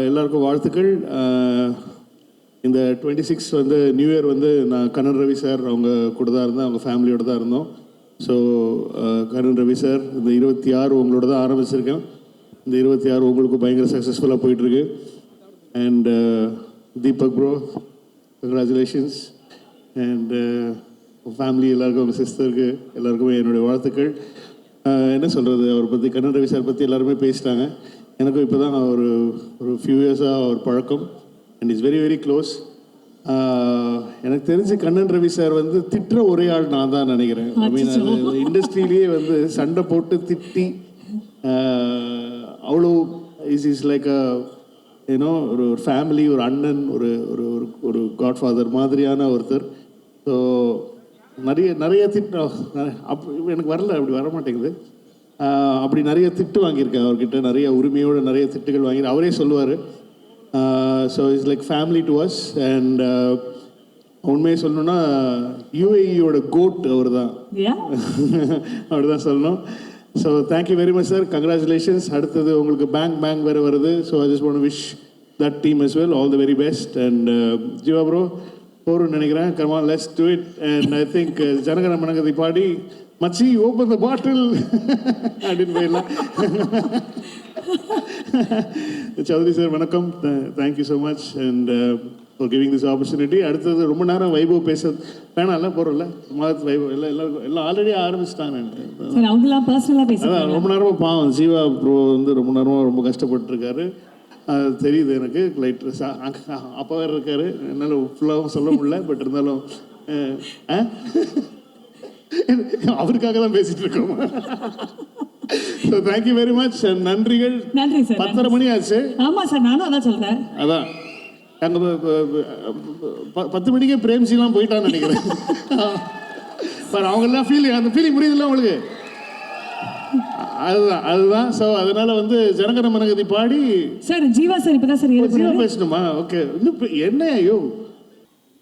எல்லாருக்கும் வாழ்த்துக்கள். இந்த 26 வந்து நியூ இயர் வந்து நான் கண்ணன் ரவி சார் அவங்க கூட தான் இருந்தேன், அவங்க ஃபேமிலியோடு தான் இருந்தோம். ஸோ கண்ணன் ரவி சார் இந்த 26 உங்களோட தான் ஆரம்பிச்சிருக்கேன். இந்த 26 உங்களுக்கு பயங்கர சக்ஸஸ்ஃபுல்லாக போயிட்டுருக்கு. And Deepak bro, congratulations. And family எல்லாருக்கும், அவங்க சிஸ்டருக்கு எல்லாருக்குமே என்னுடைய வாழ்த்துக்கள். என்ன சொல்கிறது, அவரை பற்றி கண்ணன் ரவி சார் பற்றி எல்லாருமே பேசிட்டாங்க. எனக்கும் இப்போ தான் ஒரு ஃபியூ இயர்ஸாக ஒரு பழக்கம். And it's very very close. எனக்கு தெரிஞ்சு கண்ணன் ரவி சார் வந்து திட்டுற ஒரே ஆள் நான் தான் நினைக்கிறேன். ஐ மீன் அது இண்டஸ்ட்ரியிலேயே வந்து சண்டை போட்டு திட்டி அவ்வளோ இஸ் லைக் ஏன்னோ ஒரு ஃபேமிலி, ஒரு அண்ணன், ஒரு ஒரு ஒரு காட்ஃபாதர் மாதிரியான ஒருத்தர். ஸோ நிறைய திட்டு எனக்கு வரல, அப்படி வர மாட்டேங்குது. அப்படி நிறைய திட்டு வாங்கியிருக்கேன் அவர்கிட்ட, நிறைய உரிமையோடு நிறைய திட்டுகள் வாங்கியிருக்கேன். அவரே சொல்லுவார். So it's like family to us. And உண்மையை சொல்லணும்னா யூஏஇயோட கோட் அவர் தான், அவர் தான் சொல்லணும். So thank you very much sir, congratulations. அடுத்தது உங்களுக்கு பேங்க் வேறு வருது. So I just want wish that team as well all the very best. And Jeeva bro போருன்னு நினைக்கிறேன். come on, let's do it. And I think ஜனகன மனகதி பாடி மச்சி ஓப்பன் த பாட்டில் அப்படின்னு போயிடலாம். Chowdhury sir வணக்கம், thank you so much and for giving this opportunity. அடுத்தது ரொம்ப நேரம் வைபவ் பேச வேணாம்ல, போகிறோம்ல மாதத்து வைபவ் எல்லாம் ஆல்ரெடி ஆரம்பிச்சிட்டாங்க. ரொம்ப நேரமாக பாவம் ஜீவா ப்ரோ வந்து ரொம்ப நேரமாக ரொம்ப கஷ்டப்பட்டுருக்காரு. தெரியுது எனக்கு. லைட் அப்பா வேறு இருக்காரு, என்னால் ஃபுல்லாகவும் சொல்ல முடியல. பட் இருந்தாலும் அவருக்காக தான் பேசிட்டு இருக்கோம். So thank you very much. நன்றிகள். நன்றி சார். 10:30 மணி ஆச்சு. ஆமாம் சார், நானும் அதான் சொல்கிறேன். அதான் அங்கே 10 மணிக்கே பிரேம்ஜிலாம் போயிட்டான்னு நினைக்கிறேன். சார் அவங்கெல்லாம் அந்த ஃபீலிங் முடியுதுல்ல உங்களுக்கு? அதுதான். ஸோ அதனால வந்து ஜனகன மனகதி பாடி சார் ஜீவா சார் இப்போ தான் சார் ஜீவா பேசணுமா? ஓகே. இன்னும் என்ன ஐயோ,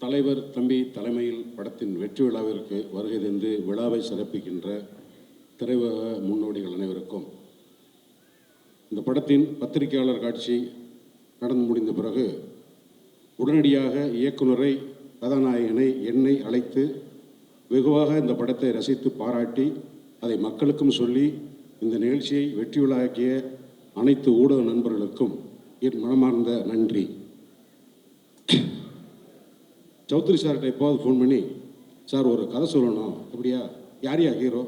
தலைவர் தம்பி தலைமையில் படத்தின் வெற்றி விழாவிற்கு வருகை தந்து விழாவை சிறப்பிக்கின்ற திரையுலக முன்னோடிகள் அனைவருக்கும், இந்த படத்தின் பத்திரிகையாளர் காட்சி நடந்து முடிந்த பிறகு உடனடியாக இயக்குனரை, கதாநாயகனை, என்னை அழைத்து வெகுவாக இந்த படத்தை ரசித்து பாராட்டி அதை மக்களுக்கும் சொல்லி இந்த நிகழ்ச்சியை வெற்றி விழாக்கிய அனைத்து ஊடக நண்பர்களுக்கும் என் மனமார்ந்த நன்றி. சௌத்ரி சார்கிட்ட எப்போது ஃபோன் பண்ணி, சார் ஒரு கதை சொல்லணும். அப்படியா? யாரையா ஹீரோ?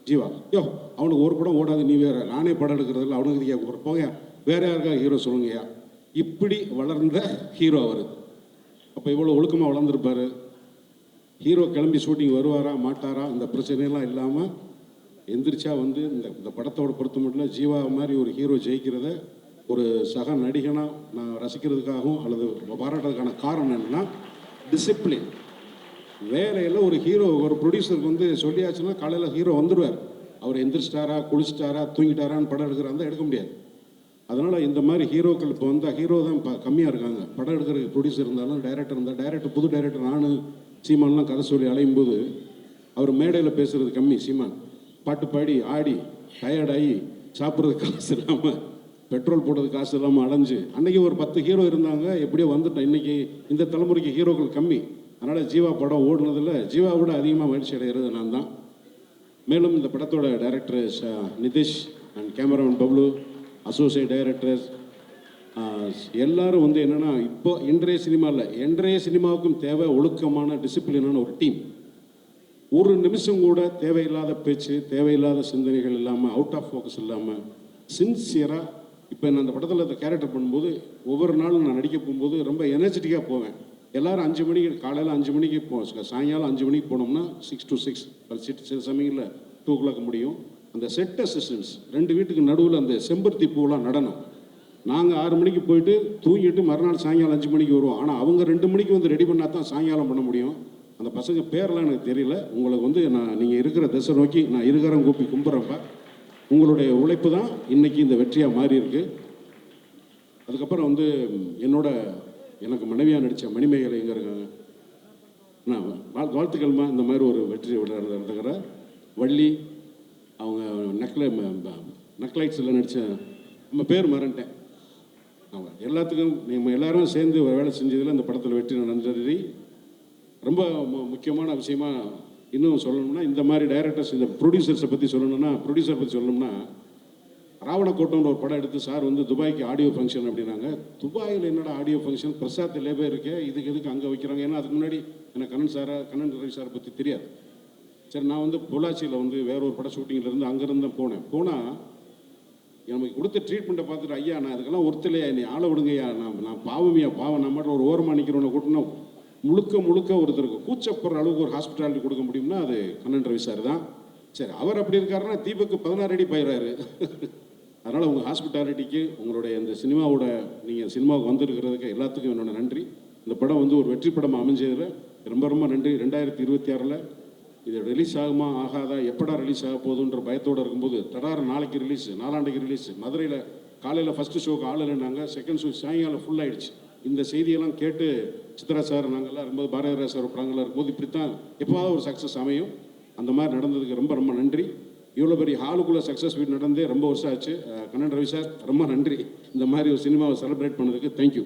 ஜீவா. யோ அவனுக்கு ஒரு படம் ஓடாது, நீ வேறு. நானே படம் எடுக்கிறதில்ல, அவனுக்கு ஒரு போங்க, வேறு யாருக்கா ஹீரோ சொல்லுங்கய்யா. இப்படி வளர்ந்த ஹீரோ அவர். அப்போ இவ்வளோ ஒழுக்கமாக வளர்ந்துருப்பார். ஹீரோ கிளம்பி ஷூட்டிங் வருவாரா மாட்டாரா இந்த பிரச்சனையெல்லாம் இல்லாமல் எந்திரிச்சா வந்து இந்த படத்தோட பொறுத்த மட்டும் ஜீவா மாதிரி ஒரு ஹீரோ ஜெயிக்கிறத ஒரு சக நடிகனாக நான் ரசிக்கிறதுக்காகவும் அல்லது பாராட்டுறதுக்கான காரணம் என்னென்னா டிசிப்ளின். வேலையில் ஒரு ஹீரோ, ஒரு ப்ரொடியூசருக்கு வந்து சொல்லியாச்சுன்னா காலையில் ஹீரோ வந்துடுவார். அவர் எந்திரிச்சிட்டாரா, குளிச்சிட்டாரா, தூங்கிட்டாரான்னு படம் எடுக்கிறாருந்தா எடுக்க முடியாது. அதனால் இந்த மாதிரி ஹீரோக்கள் இப்போ வந்தால் ஹீரோ தான் கம்மியாக இருக்காங்க. படம் எடுக்கிறதுக்கு ப்ரொடியூசர் இருந்தாலும் டைரக்டர் இருந்தால், டைரக்டர் புது டைரக்டர் நானும் சீமான்லாம் கதை சொல்லி அலையும் போது அவர் மேடையில் பேசுகிறது கம்மி. சீமான் பாட்டு பாடி ஆடி டயர்டாகி சாப்பிட்றதுக்கு காசு இல்லாமல், பெட்ரோல் போடுறதுக்கு காசு இல்லாமல் அலைஞ்சு, அன்றைக்கி ஒரு 10 ஹீரோ இருந்தாங்க, எப்படியோ வந்துட்டேன். இன்றைக்கி இந்த தலைமுறைக்கு ஹீரோக்கள் கம்மி. அதனால் ஜீவா படம் ஓடுனதில் ஜீவாவோட அதிகமாக மகிழ்ச்சி அடைகிறது நான் தான். மேலும் இந்த படத்தோட director Nitish and cameraman Bablu, associate directors எல்லாரும் வந்து என்னென்னா, இப்போ இன்றைய சினிமாவுக்கும் தேவை ஒழுக்கமான டிசிப்ளினான ஒரு டீம். ஒரு நிமிஷம் கூட தேவையில்லாத பேச்சு, தேவையில்லாத சிந்தனைகள் இல்லாமல், அவுட் ஆஃப் ஃபோக்கஸ் இல்லாமல் சின்சியராக. இப்போ நான் அந்த படத்தில் இந்த கேரக்டர் பண்ணும்போது ஒவ்வொரு நாளும் நான் நடிக்க போகும்போது ரொம்ப எனர்ஜெட்டிக்காக போவேன். எல்லோரும் 5 மணிக்கு, காலையில் 5 மணிக்கு சாயங்காலம் 5 மணிக்கு போனோம்னா 6 to 6 சில சமயங்களில் 2 o'clock முடியும். அந்த செட் அசிஸ்டன்ஸ் 2 வீட்டுக்கு நடுவில் அந்த செம்பருத்தி பூவெலாம் நடனம். நாங்கள் 6 மணிக்கு போயிட்டு தூங்கிட்டு மறுநாள் சாயங்காலம் 5 மணிக்கு வருவோம். ஆனால் அவங்க 2 மணிக்கு வந்து ரெடி பண்ணால் தான் சாயங்காலம் பண்ண முடியும். அந்த பசங்க பேரெலாம் எனக்கு தெரியல. உங்களுக்கு வந்து நீங்கள் இருக்கிற திசை நோக்கி நான் இருகரம் கூப்பி கும்பிட்றப்ப உங்களுடைய உழைப்பு தான் இன்றைக்கி இந்த வெற்றியாக மாறி இருக்கு. அதுக்கப்புறம் வந்து எனக்கு மனைவியாக நடித்த மணிமேகலை எங்கே இருக்காங்க? நான் வாழ்த்துக்கள்மா. இந்த மாதிரி ஒரு வெற்றி நடந்துக்கிற வள்ளி, அவங்க நக்லைட்ஸில் நடித்த, நம்ம பேர் மறந்துட்டேன். ஆமாம், எல்லாத்துக்கும் நம்ம எல்லாரும் சேர்ந்து ஒரு வேலை செஞ்சதில் இந்த படத்தில் வெற்றி நன்றி. ரொம்ப முக்கியமான விஷயமா இன்னும் சொல்லணும்னா, இந்த மாதிரி டைரக்டர்ஸ், இந்த ப்ரொடியூசர்ஸை பற்றி சொல்லணும்னா, ப்ரொடியூசர் பற்றி சொல்லணும்னா, ராவணக்கோட்டம்னு ஒரு படம் எடுத்து சார் வந்து துபாய்க்கு ஆடியோ ஃபங்க்ஷன் அப்படின்னாங்க. துபாயில் என்னடா ஆடியோ ஃபங்க்ஷன், பிரசாத் லேபே இருக்கே, இதுக்கு எதுக்கு அங்கே வைக்கிறாங்க? ஏன்னா அதுக்கு முன்னாடி எனக்கு கண்ணன் ரவி சாரை பற்றி தெரியாது. சரி, நான் வந்து பொள்ளாச்சியில் வந்து வேற ஒரு படம் ஷூட்டிங்லேருந்து அங்கேருந்து தான் போனால் எனக்கு கொடுத்த ட்ரீட்மெண்ட்டை பார்த்துட்டு, ஐயா நான் அதுக்கெல்லாம் ஒருத்தலையா, நீ ஆளை விடுங்கய்யா, நான் பாவமையா, பாவம், நம்ம மட்டும் ஒரு ஓரமாக நிற்கிறவனை கூட்டினா முழுக்க ஒருத்தருக்கு கூச்சப்படுற அளவுக்கு ஒரு ஹாஸ்பிட்டாலிட்டி கொடுக்க முடியும்னா அது கண்ணன் ரவி சார் தான். சரி, அவர் அப்படி இருக்காருன்னா தீபக்கு 16 அடி பயிராரு. அதனால் உங்கள் ஹாஸ்பிட்டாலிட்டிக்கு, உங்களுடைய இந்த சினிமாவோட, நீங்கள் சினிமாவுக்கு வந்திருக்கிறதுக்கு எல்லாத்துக்கும் என்னோட நன்றி. இந்த படம் வந்து ஒரு வெற்றி படம் அமைஞ்சதில் ரொம்ப நன்றி. 2026 இது ரிலீஸ் ஆகுமா ஆகாதா, எப்படா ரிலீஸ் ஆக போகுதுன்ற பயத்தோடு இருக்கும்போது நாளைக்கு ரிலீஸ், 4 ரிலீஸ், மதுரையில் காலையில் ஃபஸ்ட்டு ஷோக்கு ஆள் இல்லைனாங்க, செகண்ட் ஷோ சாயங்காலம் ஃபுல் ஆகிடுச்சு. இந்த செய்தியெல்லாம் கேட்டு சித்ரா சார் நாங்கள்லாம் இருக்கும்போது, பாரதிராஜ் சார் படங்கள்லாம் இருக்கும்போது இப்படித்தான் எப்போவாவது ஒரு சக்ஸஸ் அமையும். அந்த மாதிரி நடந்ததுக்கு ரொம்ப நன்றி. இவ்வளோ பெரிய ஹாலுக்குள்ளே சக்ஸஸ் மீட் நடந்தே ரொம்ப வருஷம் ஆச்சு. கண்ணன் ரவி சார் ரொம்ப நன்றி, இந்த மாதிரி ஒரு சினிமாவை செலிப்ரேட் பண்ணதுக்கு. தேங்க்யூ.